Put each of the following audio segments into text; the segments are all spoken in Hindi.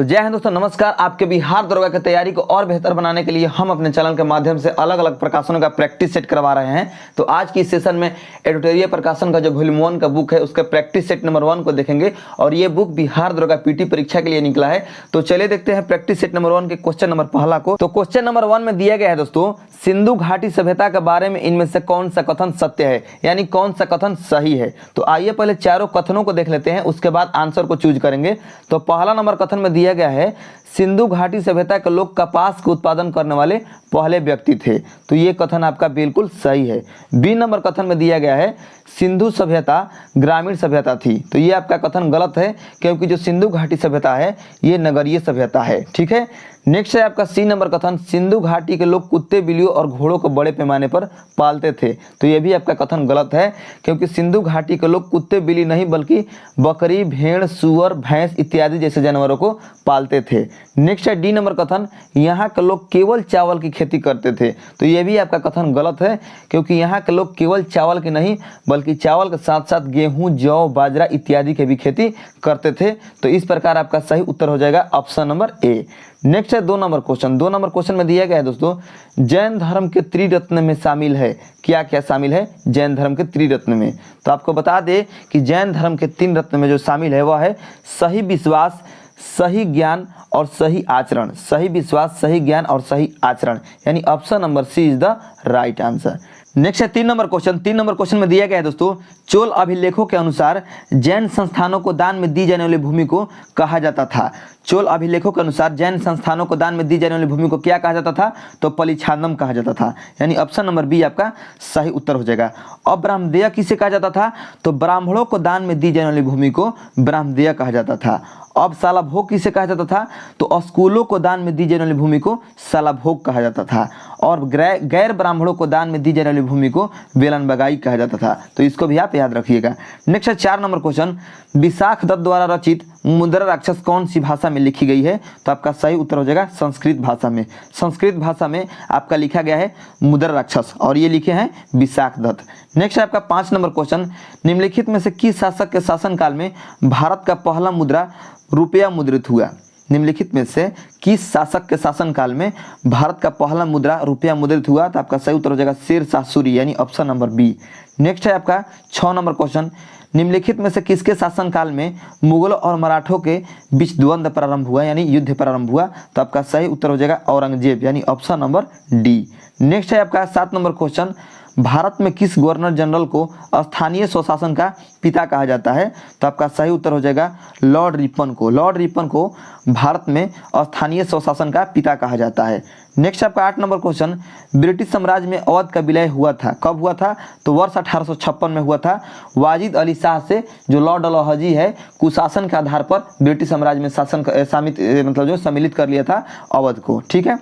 तो जय हिंद दोस्तों, नमस्कार। आपके बिहार दरोगा की तैयारी को और बेहतर बनाने के लिए हम अपने चैनल के माध्यम से अलग अलग प्रकाशनों का प्रैक्टिस सेट करवा रहे हैं। तो आज की इस सेशन में एडिटोरियल प्रकाशन का जो वॉल्यूम 1 का बुक है उसका प्रैक्टिस सेट नंबर 1 को देखेंगे और ये बुक बिहार दरोगा पीटी परीक्षा के लिए निकला है। तो चलिए देखते हैं प्रैक्टिस सेट नंबर 1 के क्वेश्चन नंबर पहला को। तो क्वेश्चन नंबर 1 में दिया गया है दोस्तों, सिंधु घाटी सभ्यता के बारे में इनमें से कौन सा कथन सत्य है, यानी कौन सा कथन सही है। तो आइए पहले चारों कथनों को देख लेते हैं, उसके बाद आंसर को चूज करेंगे। तो पहला नंबर कथन में दिया गया है, सिंधु घाटी सभ्यता के लोग कपास का उत्पादन करने वाले पहले व्यक्ति थे। तो ये कथन आपका बिल्कुल सही है। बी नंबर कथन में दिया गया है, सिंधु सभ्यता ग्रामीण सभ्यता थी। तो ये आपका कथन गलत है, क्योंकि जो सिंधु घाटी सभ्यता है ये नगरीय सभ्यता है। ठीक है। नेक्स्ट है आपका सी नंबर कथन, सिंधु घाटी के लोग कुत्ते, बिल्लियों और घोड़ों को बड़े पैमाने पर पालते थे। तो ये भी आपका कथन गलत है, क्योंकि सिंधु घाटी के लोग कुत्ते, बिल्ली नहीं बल्कि बकरी, भेड़, सुअर, भैंस इत्यादि जैसे जानवरों को पालते थे। नेक्स्ट है डी नंबर कथन, यहाँ के लोग केवल चावल की खेती करते थे। तो ये भी आपका कथन गलत है, क्योंकि यहाँ के लोग केवल चावल की नहीं बल्कि चावल के साथ साथ गेहूं, जौ, बाजरा इत्यादि की भी खेती करते थे। तो इस प्रकार आपका सही उत्तर हो जाएगा ऑप्शन नंबर ए। नेक्स्ट है 2 नंबर क्वेश्चन। 2 नंबर क्वेश्चन में दिया गया है दोस्तों, जैन धर्म के त्रिरत्न में शामिल है। क्या क्या शामिल है जैन धर्म के त्रिरत्न में? तो आपको बता दें कि जैन धर्म के 3 रत्न में जो शामिल है वह है सही विश्वास, सही ज्ञान और सही आचरण। सही विश्वास, सही ज्ञान और सही आचरण, यानी option number C is the right answer. Next है 3 नंबर क्वेश्चन। 3 नंबर क्वेश्चन में दिया गया है दोस्तों, चोल अभिलेखों के अनुसार जैन संस्थानों को दान में दी जाने वाली भूमि को कहा जाता था। चोल अभिलेखों के अनुसार जैन संस्थानों को दान में दी जाने वाली भूमि को क्या कहा जाता था? तो पलिछांदम कहा जाता था, यानी ऑप्शन नंबर बी आपका सही उत्तर हो जाएगा। अब ब्राह्मदेय किसे कहा जाता था? तो ब्राह्मणों को दान में दी जाने वाली भूमि को ब्राह्मदेय कहा जाता था। अब सालाभोग किसे कहा जाता था? तो स्कूलों को दान में दी जाने वाली भूमि को सालाभोग कहा जाता था। और गैर ब्राह्मणों को दान में दी जाने वाली भूमि को बेलन बगाई कहा जाता था। तो इसको भी आप याद रखिएगा। नेक्स्ट है 4 नंबर क्वेश्चन, विशाख दत्त द्वारा रचित मुद्रा राक्षस कौन सी भाषा में लिखी गई है? तो आपका सही उत्तर हो जाएगा संस्कृत भाषा में। संस्कृत भाषा में आपका लिखा गया है मुद्रा राक्षस और ये लिखे हैं विशाख दत्त। नेक्स्ट है आपका 5 नंबर क्वेश्चन, निम्नलिखित में से किस शासक के शासनकाल में भारत का पहला मुद्रा रुपया मुद्रित हुआ? निम्नलिखित में से किस शासक के शासनकाल में भारत का पहला मुद्रा रुपया मुद्रित हुआ? तो आपका सही उत्तर हो जाएगा शेर शाह सूरी, यानी ऑप्शन नंबर बी। नेक्स्ट है आपका 6 नंबर क्वेश्चन, निम्नलिखित में से किसके शासनकाल में मुगलों और मराठों के बीच द्वंद्व प्रारंभ हुआ, यानी युद्ध प्रारंभ हुआ? तो आपका सही उत्तर हो जाएगा औरंगजेब, यानी ऑप्शन नंबर डी। नेक्स्ट है आपका 7 नंबर क्वेश्चन, भारत में किस गवर्नर जनरल को स्थानीय स्वशासन का पिता कहा जाता है? तो आपका सही उत्तर हो जाएगा लॉर्ड रिपन को। लॉर्ड रिपन को भारत में स्थानीय स्वशासन का पिता कहा जाता है। नेक्स्ट आपका 8 नंबर क्वेश्चन, ब्रिटिश साम्राज्य में अवध का विलय हुआ था, कब हुआ था? तो वर्ष 1856 में हुआ था। वाजिद अली शाह से जो लॉर्ड डलहौजी है, कुशासन के आधार पर ब्रिटिश साम्राज्य में शासन मतलब जो सम्मिलित कर लिया था अवध को। ठीक है।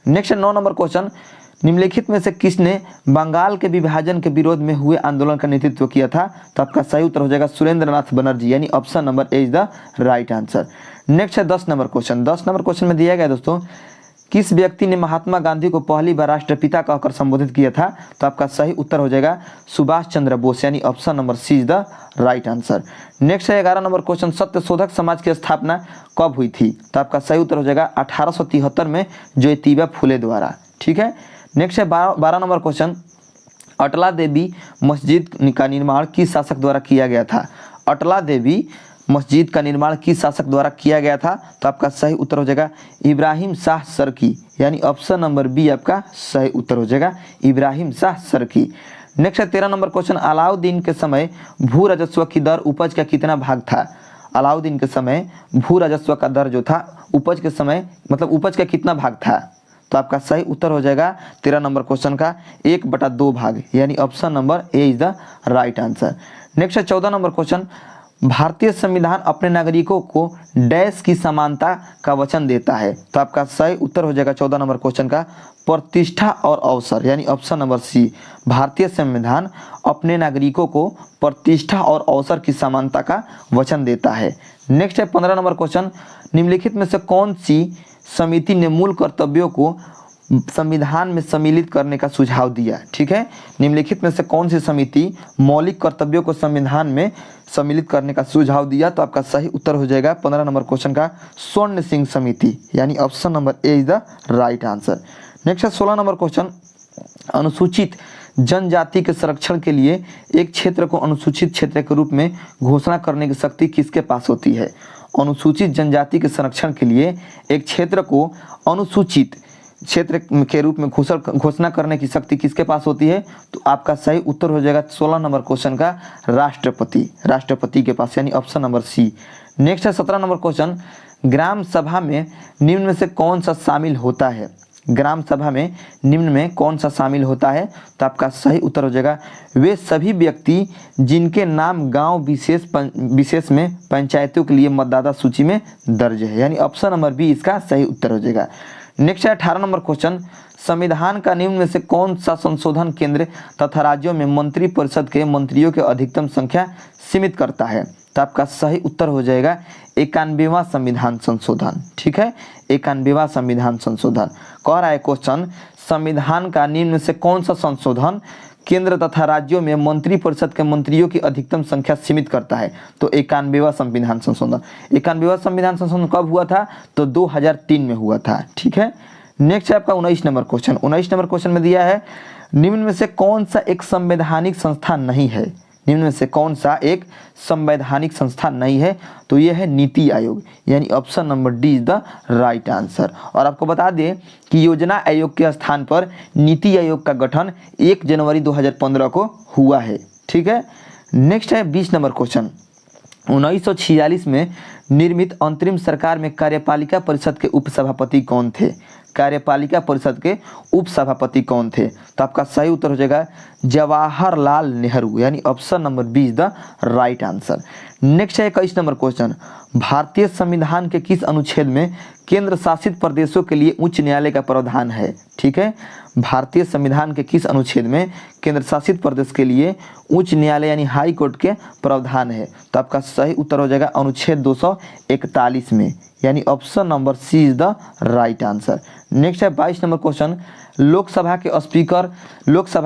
नेक्स्ट 9 नंबर क्वेश्चन, निम्नलिखित में से किसने बंगाल के विभाजन के विरोध में हुए आंदोलन का नेतृत्व किया था? तो आपका सही उत्तर हो जाएगा सुरेंद्र नाथ बनर्जी, यानी option number A is the right answer. Next है 10 नंबर क्वेश्चन। 10 नंबर क्वेश्चन में दिया गया दोस्तों, किस व्यक्ति ने महात्मा गांधी को पहली बार राष्ट्रपिता कहकर संबोधित किया था? तो आपका सही उत्तर हो जाएगा सुभाष चंद्र बोस, यानी option number C is the right answer. Next है 11 नंबर क्वेश्चन, सत्यशोधक समाज की स्थापना कब हुई थी? तो आपका सही उत्तर हो जाएगा 1873 में ज्योतिबा फुले द्वारा। ठीक है। नेक्स्ट है 12 नंबर क्वेश्चन, अटला देवी मस्जिद का निर्माण किस शासक द्वारा किया गया था? अटला देवी मस्जिद का निर्माण किस शासक द्वारा किया गया था? तो आपका सही उत्तर हो जाएगा इब्राहिम शाह सरकी, यानी ऑप्शन नंबर बी आपका सही उत्तर हो जाएगा इब्राहिम शाह सरकी। नेक्स्ट है 13 नंबर क्वेश्चन, अलाउद्दीन के समय भू राजस्व की दर उपज का कितना भाग था? अलाउद्दीन के समय भू राजस्व का दर जो था उपज के समय मतलब उपज का कितना भाग था? तो आपका सही उत्तर हो जाएगा 13 नंबर क्वेश्चन का 1/2 भाग, यानी option number A is the right answer. Next है 14 नंबर क्वेश्चन, भारतीय संविधान अपने नागरिकों को डैश की समानता का वचन देता है? तो आपका सही उत्तर हो जाएगा 14 नंबर क्वेश्चन का प्रतिष्ठा और अवसर, यानी ऑप्शन नंबर सी। भारतीय संविधान अपने नागरिकों को प्रतिष्ठा और अवसर की समानता का वचन देता है। नेक्स्ट है 15 नंबर क्वेश्चन, निम्नलिखित में से कौन सी समिति ने मूल कर्तव्यों को संविधान में सम्मिलित करने का सुझाव दिया। ठीक है, निम्नलिखित में से कौन सी समिति मौलिक कर्तव्यों को संविधान में सम्मिलित करने का सुझाव दिया? तो आपका सही उत्तर हो जाएगा 15 नंबर क्वेश्चन का स्वर्ण सिंह समिति, यानी option number A is the right answer. Next है 16 नंबर क्वेश्चन, अनुसूचित जनजाति के संरक्षण के लिए एक क्षेत्र को अनुसूचित क्षेत्र के रूप में घोषणा करने की शक्ति किसके पास होती है? अनुसूचित जनजाति के संरक्षण के लिए एक क्षेत्र को अनुसूचित क्षेत्र के रूप में घोषणा करने की शक्ति किसके पास होती है? तो आपका सही उत्तर हो जाएगा 16 नंबर क्वेश्चन का राष्ट्रपति के पास, यानी ऑप्शन नंबर सी। नेक्स्ट है 17 नंबर क्वेश्चन, ग्राम सभा में निम्न में से कौन सा शामिल होता है? ग्राम सभा में निम्न में कौन सा शामिल होता है? तो आपका सही उत्तर हो जाएगा वे सभी व्यक्ति जिनके नाम गांव विशेष में पंचायतों के लिए मतदाता सूची में दर्ज है, यानी ऑप्शन नंबर बी इसका सही उत्तर हो जाएगा। नेक्स्ट है 18 नंबर क्वेश्चन, संविधान का निम्न में से कौन सा संशोधन केंद्र तथा राज्यों में मंत्रिपरिषद के मंत्रियों की अधिकतम संख्या सीमित करता है? तो आपका सही उत्तर हो जाएगा 91वां संविधान संशोधन। ठीक है, 91वां संविधान संशोधन कह रहा है क्वेश्चन, संविधान का निम्न में से कौन सा संशोधन केंद्र तथा राज्यों में मंत्रिपरिषद के मंत्रियों की अधिकतम संख्या सीमित करता है? तो 91वां संविधान संशोधन। 91वां संविधान संशोधन कब हुआ था? तो 2003 में हुआ था। ठीक है, नेक्स्ट है आपका 19 नंबर क्वेश्चन। 19 नंबर क्वेश्चन में दिया है, निम्न में से कौन सा एक संवैधानिक संस्था नहीं है? निम्न में से कौन सा एक संवैधानिक संस्था नहीं है? तो यह है नीति आयोग, यानी option number D is the right answer. और आपको बता दें कि योजना आयोग के स्थान पर नीति आयोग का गठन 1 जनवरी 2015 को हुआ है। ठीक है, नेक्स्ट है 20 नंबर क्वेश्चन, 1946 में निर्मित अंतरिम सरकार में कार्यपालिका परिषद के उपसभापति कौन थे? कार्यपालिका परिषद के उपसभापति कौन थे? तो आपका सही उत्तर हो जाएगा जवाहरलाल नेहरू, यानी option number B is the right answer. Next है 21 नंबर क्वेश्चन, भारतीय संविधान के किस अनुच्छेद में केंद्र शासित प्रदेशों के लिए उच्च न्यायालय का प्रावधान है? ठीक है, भारतीय संविधान के किस अनुच्छेद में केंद्र शासित प्रदेश के लिए उच्च न्यायालय यानी हाई कोर्ट के प्रावधान है? तो आपका सही उत्तर हो जाएगा अनुच्छेद 241 में, यानी option number C is the right answer. Next है 22 नंबर क्वेश्चन, लोकसभा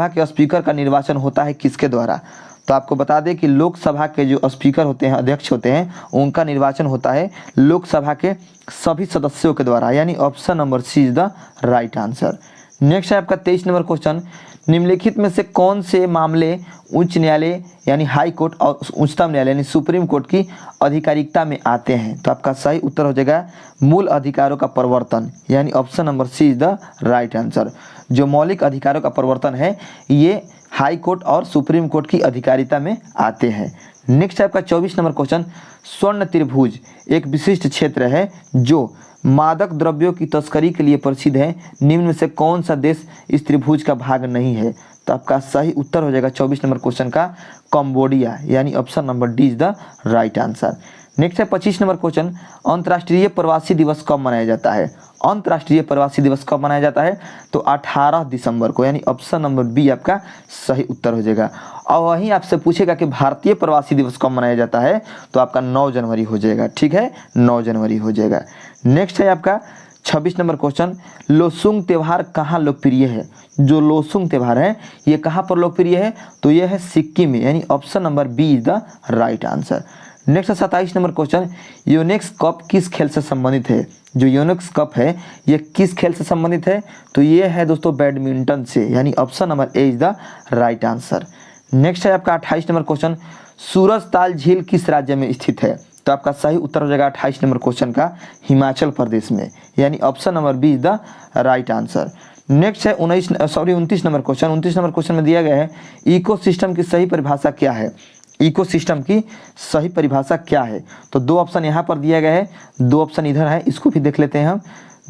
के स्पीकर का निर्वाचन होता है किसके द्वारा? तो आपको बता दें कि लोकसभा के जो स्पीकर होते हैं, अध्यक्ष होते हैं, उनका निर्वाचन होता है लोकसभा के सभी सदस्यों के द्वारा, यानी option number C is the right answer. Next है आपका 23 नंबर क्वेश्चन, निम्नलिखित में से कौन से मामले उच्च न्यायालय यानी हाई कोर्ट और उच्चतम न्यायालय यानी सुप्रीम कोर्ट की आधिकारिकता में आते हैं? तो आपका सही उत्तर हो जाएगा मूल अधिकारों का प्रवर्तन, यानी option number C is the right answer. जो मौलिक अधिकारों का प्रवर्तन है ये हाई कोर्ट और सुप्रीम कोर्ट की अधिकारिता में आते हैं। नेक्स्ट है आपका 24 नंबर क्वेश्चन, स्वर्ण त्रिभुज एक विशिष्ट क्षेत्र है जो मादक द्रव्यों की तस्करी के लिए प्रसिद्ध है, निम्न में से कौन सा देश इस त्रिभुज का भाग नहीं है? तो आपका सही उत्तर हो जाएगा 24 नंबर क्वेश्चन का कंबोडिया, यानी option number D is the right answer. Next है 25 नंबर क्वेश्चन, अंतर्राष्ट्रीय प्रवासी दिवस कब मनाया जाता है? अंतर्राष्ट्रीय प्रवासी दिवस कब मनाया जाता है? तो 18 दिसंबर को, यानी ऑप्शन नंबर बी आपका सही उत्तर हो जाएगा। और वहीं आपसे पूछेगा कि भारतीय प्रवासी दिवस कब मनाया जाता है? तो आपका 9 जनवरी हो जाएगा। ठीक है, 9 जनवरी हो जाएगा। नेक्स्ट है आपका 26 नंबर क्वेश्चन, लोसुंग त्यौहार कहाँ लोकप्रिय है? जो लोसुंग त्यौहार है ये कहाँ पर लोकप्रिय है? तो यह है सिक्किम में, यानी option number B is the right answer. Next है 27 नंबर क्वेश्चन, यूनिक्स कप किस खेल से संबंधित है? जो यूनिक्स कप है ये किस खेल से संबंधित है? तो ये है दोस्तों बैडमिंटन से, यानी option number A is the right answer. Next है आपका 28 नंबर क्वेश्चन, सूरजताल झील किस राज्य में स्थित है? तो आपका सही उत्तर हो जाएगा 28 नंबर क्वेश्चन का हिमाचल प्रदेश में, यानी option number B is the right answer. Next है 29 नंबर क्वेश्चन। 29 नंबर क्वेश्चन में दिया गया है इकोसिस्टम की सही परिभाषा क्या है? इकोसिस्टम की सही परिभाषा क्या है? तो 2 ऑप्शन यहाँ पर दिया गया है, 2 ऑप्शन इधर है, इसको भी देख लेते हैं हम।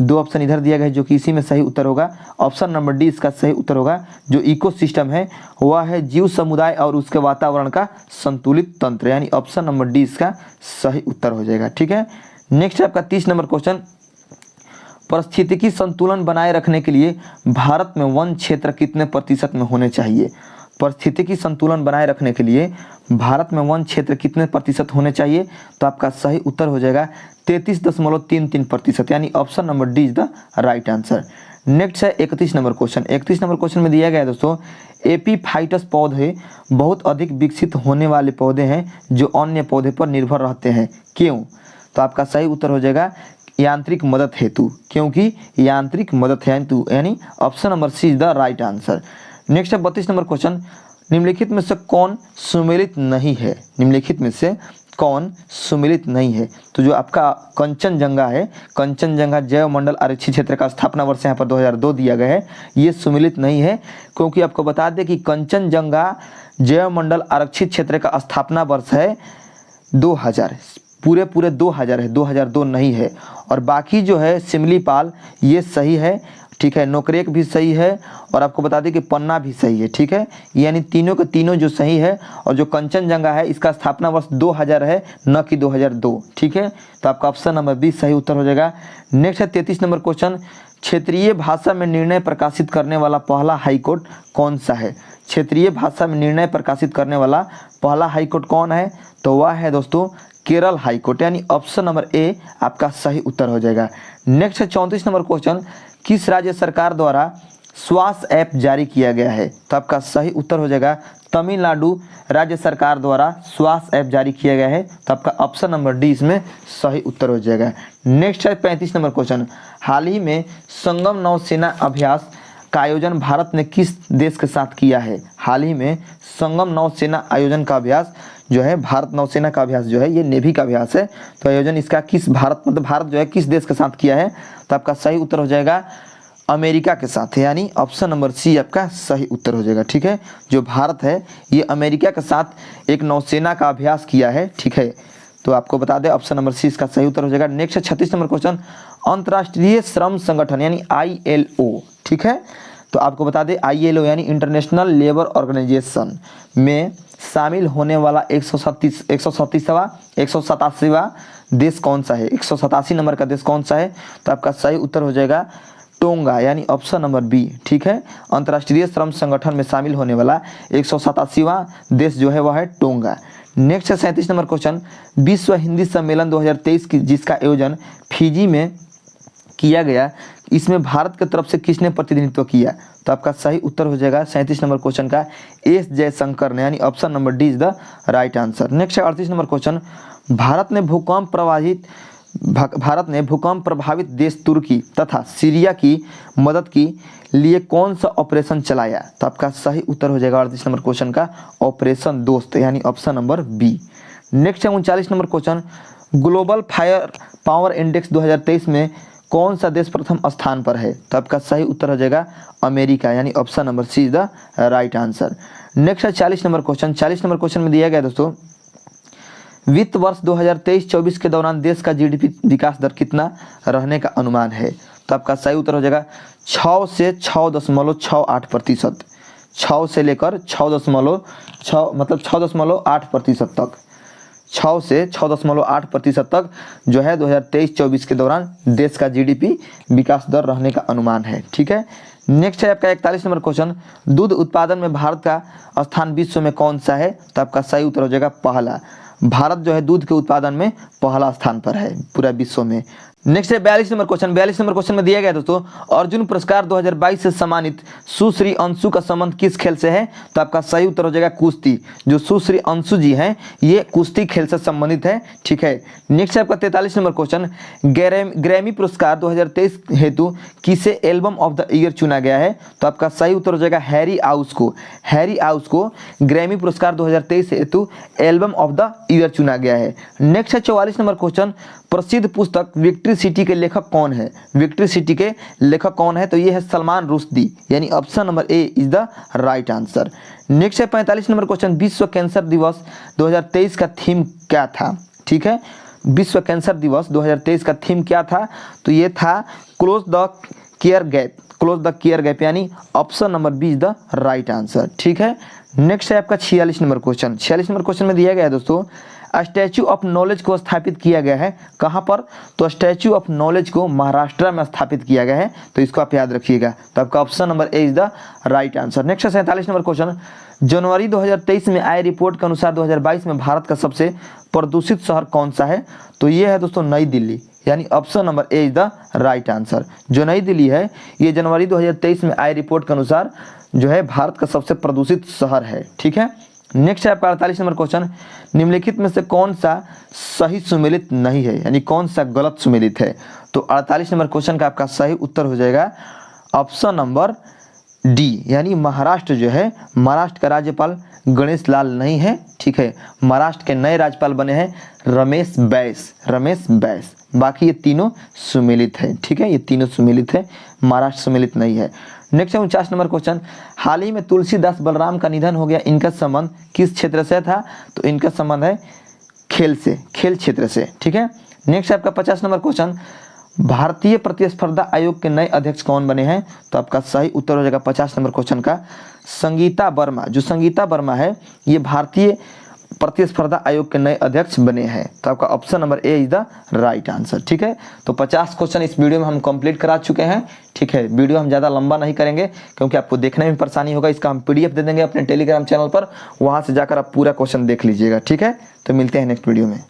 2 ऑप्शन इधर दिया गया है जो कि इसी में सही उत्तर होगा, ऑप्शन नंबर डी इसका सही उत्तर होगा। जो इकोसिस्टम है वह है जीव समुदाय और उसके वातावरण का संतुलित तंत्र, यानी ऑप्शन नंबर डी इसका सही उत्तर हो जाएगा। ठीक है, नेक्स्ट है आपका 30 नंबर क्वेश्चन, पारिस्थितिकी संतुलन बनाए रखने के लिए भारत में वन क्षेत्र कितने प्रतिशत में होने चाहिए? पारिस्थितिकी संतुलन बनाए रखने के लिए भारत में वन क्षेत्र कितने प्रतिशत होने चाहिए? तो आपका सही उत्तर हो जाएगा 33.33%, यानी option number D is the right answer. Next है 31 नंबर क्वेश्चन। 31 नंबर क्वेश्चन में दिया गया है दोस्तों, एपीफाइटस पौधे बहुत अधिक विकसित होने वाले पौधे हैं जो अन्य पौधे पर निर्भर रहते हैं, क्यों? तो आपका सही उत्तर हो जाएगा यांत्रिक मदद हेतु, क्योंकि यांत्रिक मदद हेतु, यानी option number C is the right answer. Next है 32 नंबर क्वेश्चन, निम्नलिखित में से कौन सुमेलित नहीं है? निम्नलिखित में से कौन सुमेलित नहीं है? तो जो आपका कंचनजंगा है, कंचनजंगा जैव मंडल आरक्षित क्षेत्र का स्थापना वर्ष यहाँ पर 2002 दिया गया है, ये सुमेलित नहीं है, क्योंकि आपको बता दें कि कंचनजंगा जैव मंडल आरक्षित क्षेत्र का स्थापना वर्ष है 2000, पूरे 2000 है, 2002 नहीं है। और बाकी जो है सिमलीपाल ये सही है, ठीक है, नोकरेक भी सही है, और आपको बता दें कि पन्ना भी सही है, ठीक है, यानी तीनों के तीनों जो सही है। और जो कंचनजंगा है इसका स्थापना वर्ष 2000 है, न कि 2002, ठीक है। तो आपका ऑप्शन नंबर बी सही उत्तर हो जाएगा। नेक्स्ट है 33 नंबर क्वेश्चन, क्षेत्रीय भाषा में निर्णय प्रकाशित करने वाला पहला हाईकोर्ट कौन सा है? क्षेत्रीय भाषा में निर्णय प्रकाशित करने वाला पहला हाईकोर्ट कौन है? तो वह है दोस्तों केरल हाईकोर्ट, यानी ऑप्शन नंबर ए आपका सही उत्तर हो जाएगा। नेक्स्ट है 34 नंबर क्वेश्चन, किस राज्य सरकार द्वारा स्वास्थ्य ऐप जारी किया गया है? तो आपका सही उत्तर हो जाएगा तमिलनाडु राज्य सरकार द्वारा स्वास्थ्य ऐप जारी किया गया है, तो आपका ऑप्शन नंबर डी इसमें सही उत्तर हो जाएगा। नेक्स्ट है 35 नंबर क्वेश्चन, हाल ही में संगम नौसेना अभ्यास का आयोजन भारत ने किस देश के साथ किया है? हाल ही में संगम नौसेना आयोजन का अभ्यास जो है, भारत नौसेना का अभ्यास जो है, ये नेवी का अभ्यास है, तो आयोजन इसका किस भारत जो है किस देश के साथ किया है? तो आपका सही उत्तर हो जाएगा अमेरिका के साथ, यानी ऑप्शन नंबर सी आपका सही उत्तर हो जाएगा, ठीक है। जो भारत है ये अमेरिका के साथ एक नौसेना का अभ्यास किया है, ठीक है। तो आपको बता दें ऑप्शन नंबर सी इसका सही उत्तर हो जाएगा। नेक्स्ट है 36 नंबर क्वेश्चन, अंतर्राष्ट्रीय श्रम संगठन यानी ILO, ठीक है। तो आपको बता दें ILO यानी इंटरनेशनल लेबर ऑर्गेनाइजेशन में शामिल होने वाला 187वां देश कौन सा है? 187 नंबर का देश कौन सा है? तो आपका सही उत्तर हो जाएगा टोंगा, यानी ऑप्शन नंबर बी, ठीक है। अंतर्राष्ट्रीय श्रम संगठन में शामिल होने वाला 187वां देश जो है वह है टोंगा। नेक्स्ट है 37 नंबर क्वेश्चन, विश्व हिंदी सम्मेलन 2023 की जिसका आयोजन फिजी में किया गया, इसमें भारत की तरफ से किसने प्रतिनिधित्व किया? तो आपका सही उत्तर हो जाएगा 37 नंबर क्वेश्चन का एस जयशंकर ने, यानी option number D is the right answer. Next है 38 नंबर क्वेश्चन, भारत ने भूकंप प्रभावित देश तुर्की तथा सीरिया की मदद के लिए कौन सा ऑपरेशन चलाया? तो आपका सही उत्तर हो जाएगा 38 नंबर क्वेश्चन का ऑपरेशन दोस्त, यानी ऑप्शन नंबर बी। नेक्स्ट है 39 number question, global fire power index 2023 में कौन सा देश प्रथम स्थान पर है? तो आपका सही उत्तर हो जाएगा अमेरिका, यानी option number C is the right answer. Next है 40 नंबर क्वेश्चन। 40 नंबर क्वेश्चन में दिया गया दोस्तों, वित्त वर्ष 2023-24 के दौरान देश का GDP विकास दर कितना रहने का अनुमान है? तो आपका सही उत्तर हो जाएगा 6 से 6.68%, 6 से लेकर 6.6 मतलब 6.8% तक, 6 से 6.8% तक जो है 2023-24 के दौरान देश का GDP विकास दर रहने का अनुमान है, ठीक है। नेक्स्ट है आपका 41 नंबर क्वेश्चन, दूध उत्पादन में भारत का स्थान विश्व में कौन सा है? तो आपका सही उत्तर हो जाएगा पहला, भारत जो है दूध के उत्पादन में पहला स्थान पर है पूरा विश्व में। नेक्स्ट है 42 नंबर क्वेश्चन। 42 नंबर क्वेश्चन में दिया गया दोस्तों, अर्जुन पुरस्कार 2022 से सम्मानित सुश्री अंशु का संबंध किस खेल से है? तो आपका सही उत्तर हो जाएगा कुश्ती। जो सुश्री अंशु जी हैं ये कुश्ती खेल से संबंधित है, ठीक है। नेक्स्ट है आपका 43 नंबर क्वेश्चन, ग्रैमी पुरस्कार 2023 हेतु किसे एल्बम ऑफ द ईयर चुना गया है? तो आपका सही उत्तर हो जाएगा हैरी आउस को। हैरी आउस को ग्रैमी पुरस्कार 2023 हेतु एल्बम ऑफ द ईयर चुना गया है। नेक्स्ट है 44 नंबर क्वेश्चन, प्रसिद्ध पुस्तक विक्ट्री सिटी के लेखक कौन है? विक्ट्री सिटी के लेखक कौन है? तो ये है सलमान रुश्दी, यानी option number A is the right answer. Next है 45 नंबर क्वेश्चन, विश्व कैंसर दिवस 2023 का थीम क्या था? ठीक है, विश्व कैंसर दिवस 2023 का थीम क्या था? तो ये था close the care gap, close the care gap, यानी option number B is the right answer, ठीक है। नेक्स्ट है आपका 46 नंबर क्वेश्चन। 46 नंबर क्वेश्चन में दिया गया है दोस्तों, स्टैच्यू ऑफ नॉलेज को स्थापित किया गया है कहाँ पर? तो स्टैच्यू ऑफ नॉलेज को महाराष्ट्र में स्थापित किया गया है, तो इसको आप याद रखिएगा। तो आपका option number A is the right answer. Next है 47 नंबर क्वेश्चन, जनवरी 2023 में आई रिपोर्ट के अनुसार 2022 में भारत का सबसे प्रदूषित शहर कौन सा है? तो ये है दोस्तों नई दिल्ली, यानी option number A is the right answer. जो नई दिल्ली है ये जनवरी 2023 में आई रिपोर्ट के अनुसार जो है भारत का सबसे प्रदूषित शहर है। ठीक है, नेक्स्ट है आपका 48 नंबर क्वेश्चन, निम्नलिखित में से कौन सा सही सुमेलित नहीं है, यानी कौन सा गलत सुमेलित है। तो 48 नंबर क्वेश्चन का आपका सही उत्तर हो जाएगा ऑप्शन नंबर डी, यानी महाराष्ट्र जो है, महाराष्ट्र का राज्यपाल गणेश लाल नहीं है। ठीक है, महाराष्ट्र के नए राज्यपाल बने हैं रमेश बैस, रमेश बैस। बाकी ये तीनों सुमेलित है। ठीक है, ये तीनों सुमेलित है, महाराष्ट्र सुमेलित नहीं है। नेक्स्ट है 49 नंबर क्वेश्चन, हाल ही में तुलसीदास बलराम का निधन हो गया, इनका संबंध किस क्षेत्र से था। तो इनका संबंध है खेल से, खेल क्षेत्र से। ठीक है, नेक्स्ट आपका 50 नंबर क्वेश्चन, भारतीय प्रतिस्पर्धा आयोग के नए अध्यक्ष कौन बने हैं। तो आपका सही उत्तर हो जाएगा 50 नंबर क्वेश्चन का संगीता वर्मा। जो संगीता वर्मा है ये भारतीय प्रतिस्पर्धा आयोग के नए अध्यक्ष बने हैं। तो आपका option number A is the right answer. ठीक है, तो 50 क्वेश्चन इस वीडियो में हम कंप्लीट करा चुके हैं। ठीक है, वीडियो हम ज़्यादा लंबा नहीं करेंगे क्योंकि आपको देखने में परेशानी होगा। इसका हम PDF दे देंगे अपने टेलीग्राम चैनल पर, वहाँ से जाकर आप पूरा क्वेश्चन देख लीजिएगा। ठीक है, तो मिलते हैं नेक्स्ट वीडियो में।